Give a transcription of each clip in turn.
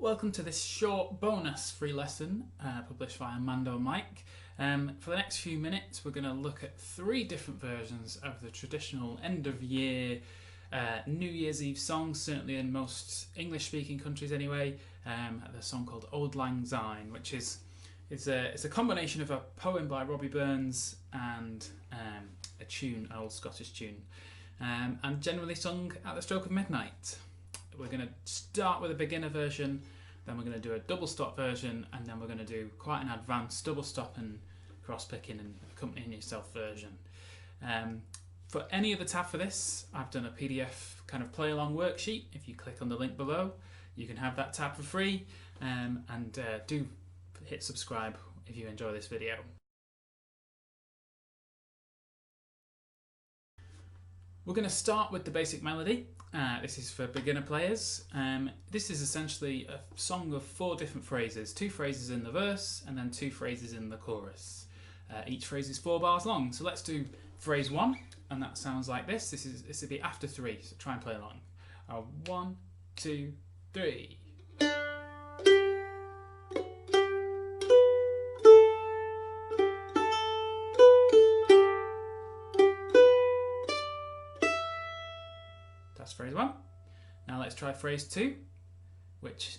Welcome to this short bonus free lesson published via Mando mic. For the next few minutes we're going to look at 3 different versions of the traditional end of year New Year's Eve song, certainly in most English speaking countries anyway. The song called Auld Syne, which is it's a combination of a poem by Robbie Burns and a tune, an old Scottish tune, and generally sung at the stroke of midnight. We're going to start with a beginner version, then we're going to do a double stop version, and then we're going to do quite an advanced double stop and cross picking and accompanying yourself version. For any of the tab for this, I've done a PDF kind of play along worksheet. If you click on the link below, you can have that tab for free, and do hit subscribe if you enjoy this video. We're going to start with the basic melody. This is for beginner players. This is essentially a song of 4 different phrases. 2 phrases in the verse and then 2 phrases in the chorus. Each phrase is 4 bars long. So let's do phrase 1, and that sounds like this. This will be after 3, so try and play along. 1, 2, 3. That's phrase 1. Now let's try phrase 2, which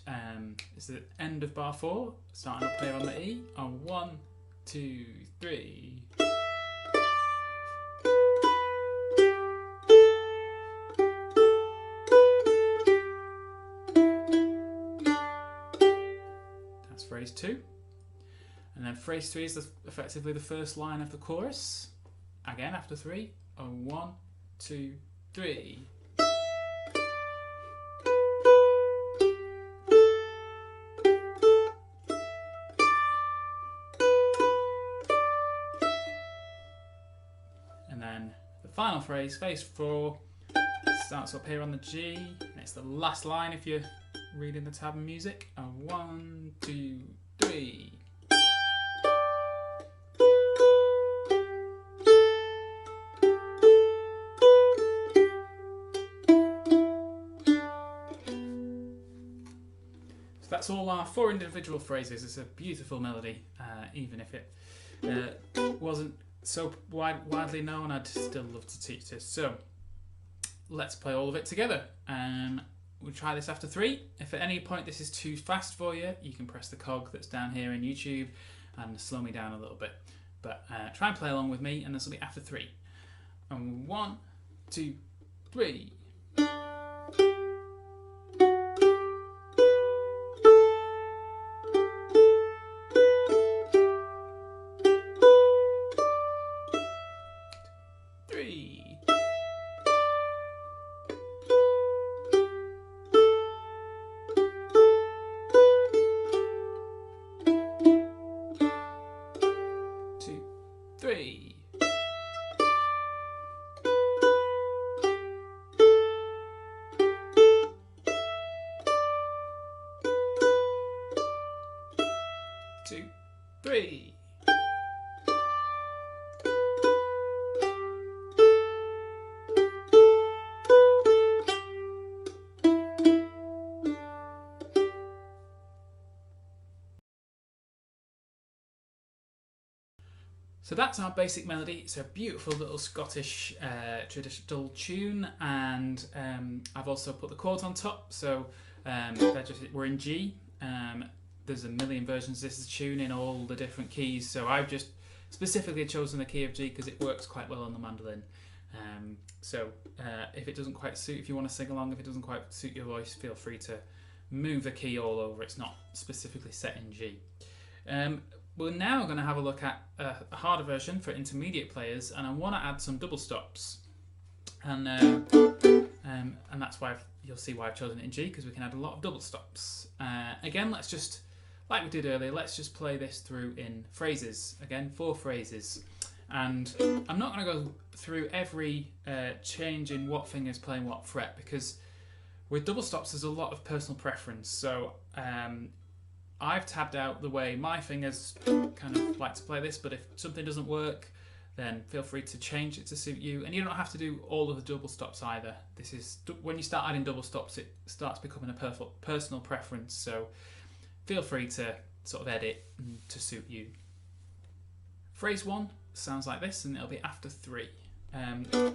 is the end of bar 4, starting up here on the E. 1, 2, 3. That's phrase 2. And then phrase 3 is effectively the first line of the chorus. Again after 3. 1, 2, 3. And then the final phrase, phrase 4, starts up here on the G, and it's the last line if you're reading the tab and music. 1, 2, 3. So that's all our 4 individual phrases. It's a beautiful melody, even if it wasn't so widely known. I'd still love to teach this. So let's play all of it together. We'll try this after 3. If at any point this is too fast for you, you can press the cog that's down here in YouTube and slow me down a little bit. But try and play along with me, and this will be after 3. 1, 2, 3. Three. Two, three. So that's our basic melody. It's a beautiful little Scottish traditional tune, and I've also put the chords on top. So we're in G. There's a million versions of this tune in all the different keys. So I've just specifically chosen the key of G because it works quite well on the mandolin. If it doesn't quite suit, if you want to sing along, if it doesn't quite suit your voice, feel free to move the key all over. It's not specifically set in G. We're now going to have a look at a harder version for intermediate players, and I want to add some double stops, and that's why you'll see why I've chosen it in G, because we can add a lot of double stops. Again, let's just, like we did earlier, let's just play this through in phrases. Again, 4 phrases, and I'm not going to go through every change in what finger's playing what fret, because with double stops there's a lot of personal preference. So I've tabbed out the way my fingers kind of like to play this, but if something doesn't work, then feel free to change it to suit you. And you don't have to do all of the double stops either. This is when you start adding double stops, it starts becoming a personal preference. So feel free to sort of edit to suit you. Phrase 1 sounds like this, and it'll be after 3.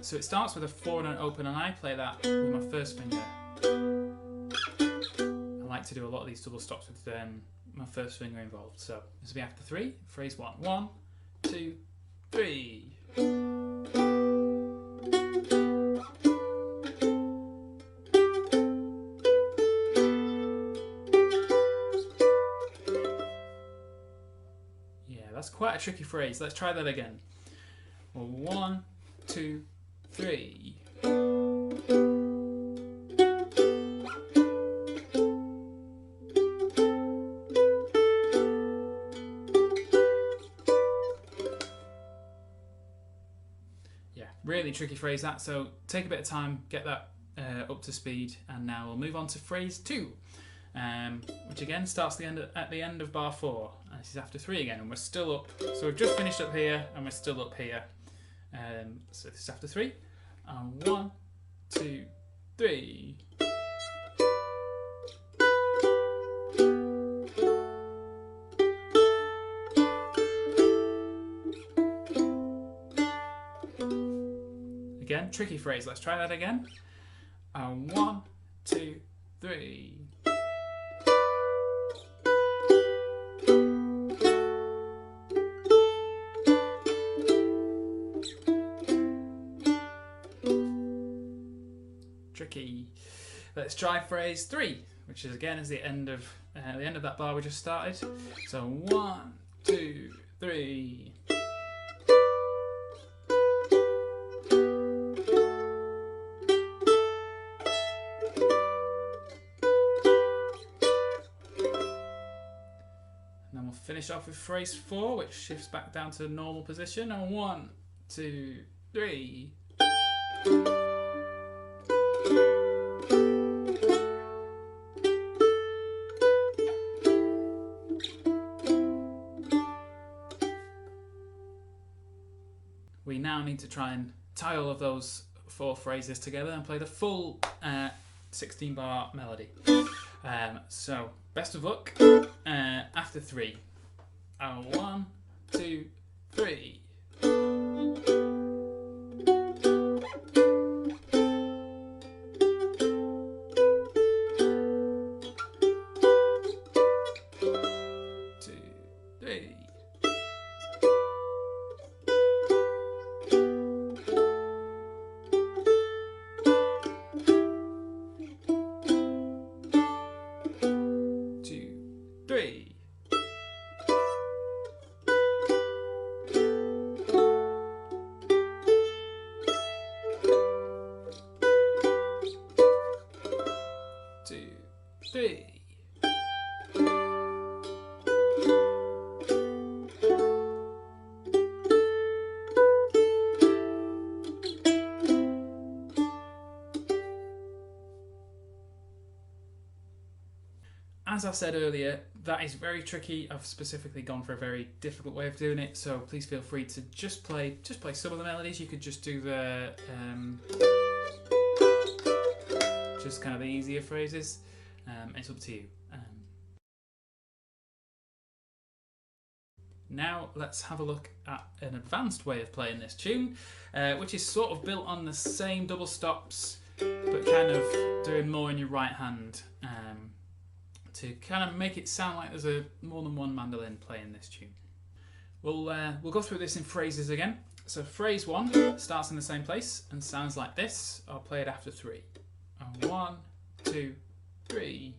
So it starts with a 4 and an open, and I play that with my first finger. I like to do a lot of these double stops with my first finger involved. So this will be after 3. Phrase 1. 1, 2, 3. Yeah, that's quite a tricky phrase. Let's try that again. 1, 2, 3. Yeah, really tricky phrase that, so take a bit of time, get that up to speed, and now we'll move on to phrase 2, which again starts at the end of bar 4, and this is after 3 again, and we're still up. So we've just finished up here, and we're still up here. So this is after 3. 1, 2, 3. Again, tricky phrase. Let's try that again. 1, 2, 3. Tricky. Let's try phrase 3, which is again the end of that bar we just started. So 1, 2, 3. And then we'll finish off with phrase 4, which shifts back down to the normal position. And 1, 2, 3. We now need to try and tie all of those 4 phrases together and play the full 16-bar melody. So, best of luck. After 3. 1, 2, 3. As I said earlier, that is very tricky. I've specifically gone for a very difficult way of doing it, so please feel free to just play some of the melodies. You could just do the just kind of the easier phrases. It's up to you. Now let's have a look at an advanced way of playing this tune, which is sort of built on the same double stops, but kind of doing more in your right hand. To kind of make it sound like there's more than one mandolin playing this tune. We'll go through this in phrases again. So phrase 1 starts in the same place and sounds like this. I'll play it after 3. 1, 2, 3.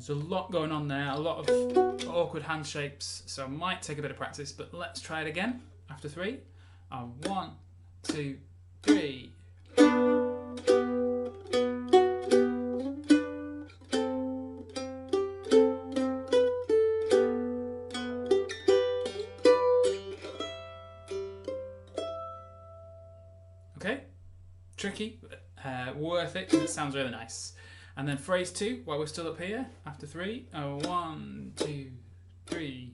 There's a lot going on there, a lot of awkward hand shapes, so it might take a bit of practice, but let's try it again after 3. 1, 2, 3. worth it because it sounds really nice. And then phrase 2, while we're still up here, after 3. 1, 2, 3.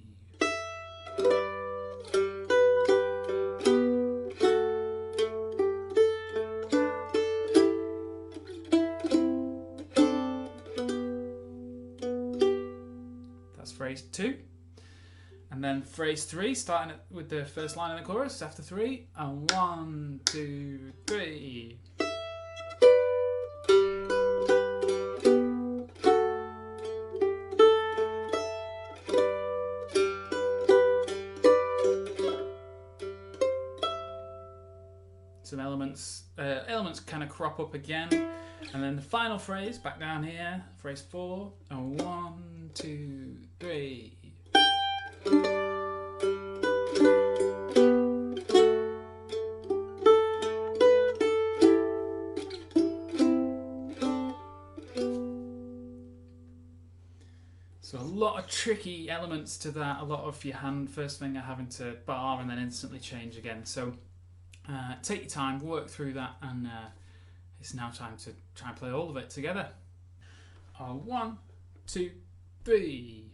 That's phrase 2. And then phrase 3, starting with the first line in the chorus, after 3. 1, 2, 3. Some elements kind of crop up again, and then the final phrase back down here, phrase 4. 1, 2, 3. So a lot of tricky elements to that, a lot of your hand first finger having to bar and then instantly change again. So take your time, work through that, and it's now time to try and play all of it together. 1, 2, 3.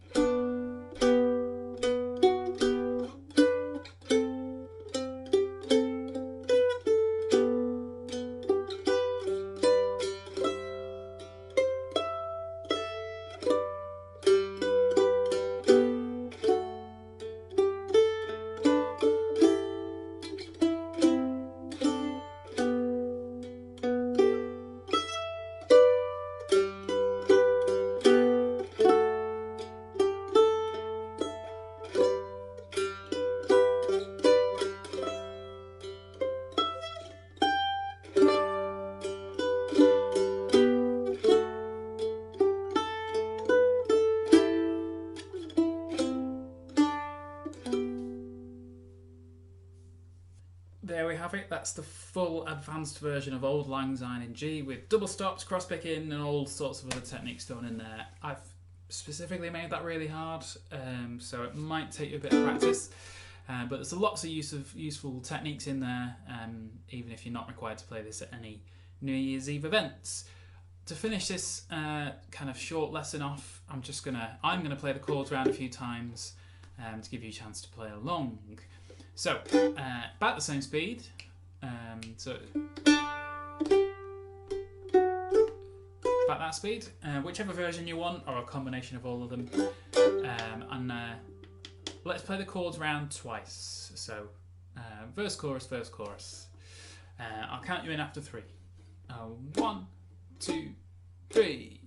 There we have it. That's the full advanced version of Auld Lang Syne in G with double stops, cross picking, and all sorts of other techniques thrown in there. I've specifically made that really hard, so it might take you a bit of practice, but there's lots of useful techniques in there, even if you're not required to play this at any New Year's Eve events. To finish this kind of short lesson off, I'm gonna play the chords around a few times to give you a chance to play along. So, about the same speed, about that speed, whichever version you want, or a combination of all of them, and let's play the chords round twice. So, verse, chorus, verse, chorus. I'll count you in after 3. 1, 2, 3.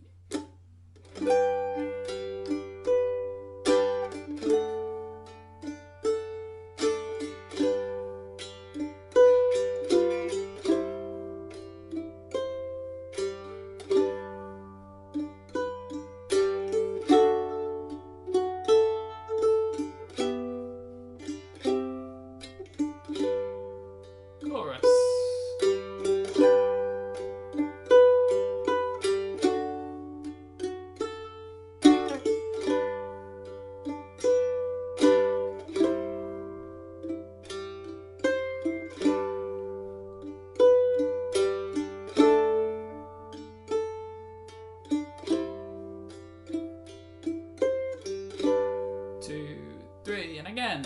And again.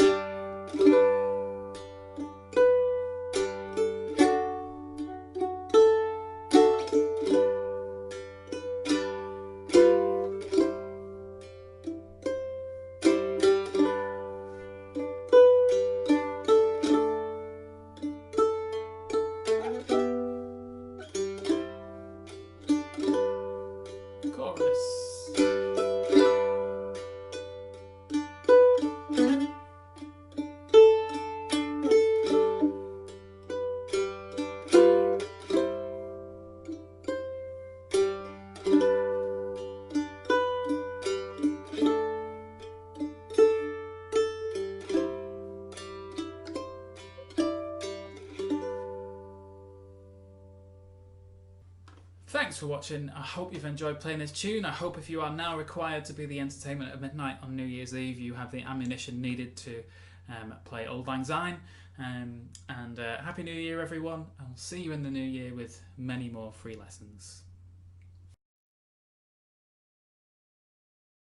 Thanks for watching. I hope you've enjoyed playing this tune. I hope if you are now required to be the entertainment at midnight on New Year's Eve, you have the ammunition needed to play Auld Lang Syne. And Happy New Year, everyone. I'll see you in the new year with many more free lessons.